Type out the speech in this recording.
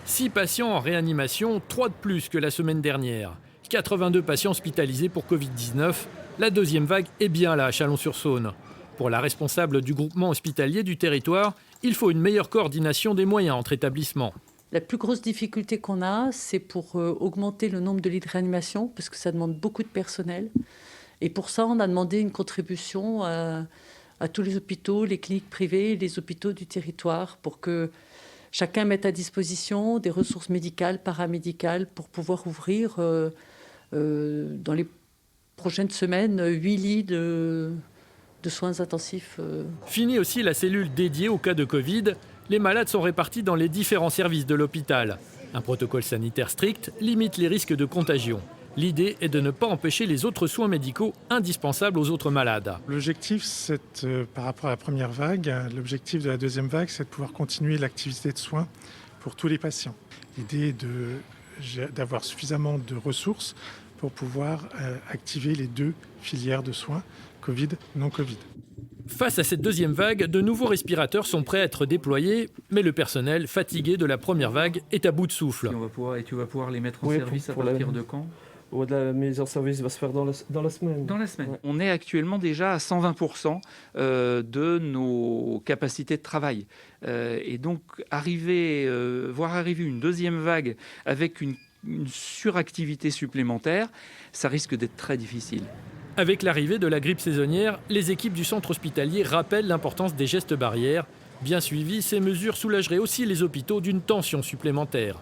6 patients en réanimation, 3 de plus que la semaine dernière. 82 patients hospitalisés pour Covid-19. La deuxième vague est bien là à Chalon-sur-Saône. Pour la responsable du groupement hospitalier du territoire, il faut une meilleure coordination des moyens entre établissements. La plus grosse difficulté qu'on a, c'est pour augmenter le nombre de lits de réanimation, parce que ça demande beaucoup de personnel. Et pour ça, on a demandé une contribution à tous les hôpitaux, les cliniques privées et les hôpitaux du territoire, pour que chacun mette à disposition des ressources médicales, paramédicales, pour pouvoir ouvrir dans les prochaines semaines 8 lits de soins intensifs. Fini aussi la cellule dédiée au cas de Covid. Les malades sont répartis dans les différents services de l'hôpital. Un protocole sanitaire strict limite les risques de contagion. L'idée est de ne pas empêcher les autres soins médicaux indispensables aux autres malades. L'objectif, c'est, par rapport à la première vague, l'objectif de la deuxième vague, c'est de pouvoir continuer l'activité de soins pour tous les patients. L'idée est d'avoir suffisamment de ressources pour pouvoir activer les deux filières de soins, Covid, non Covid. Face à cette deuxième vague, de nouveaux respirateurs sont prêts à être déployés, mais le personnel, fatigué de la première vague, est à bout de souffle. Tu vas pouvoir les mettre en service à partir de quand ? La mise en service va se faire dans la semaine. Dans la semaine. Ouais. On est actuellement déjà à 120% de nos capacités de travail. Et donc, voir arriver une deuxième vague avec une suractivité supplémentaire, ça risque d'être très difficile. Avec l'arrivée de la grippe saisonnière, les équipes du centre hospitalier rappellent l'importance des gestes barrières. Bien suivies, ces mesures soulageraient aussi les hôpitaux d'une tension supplémentaire.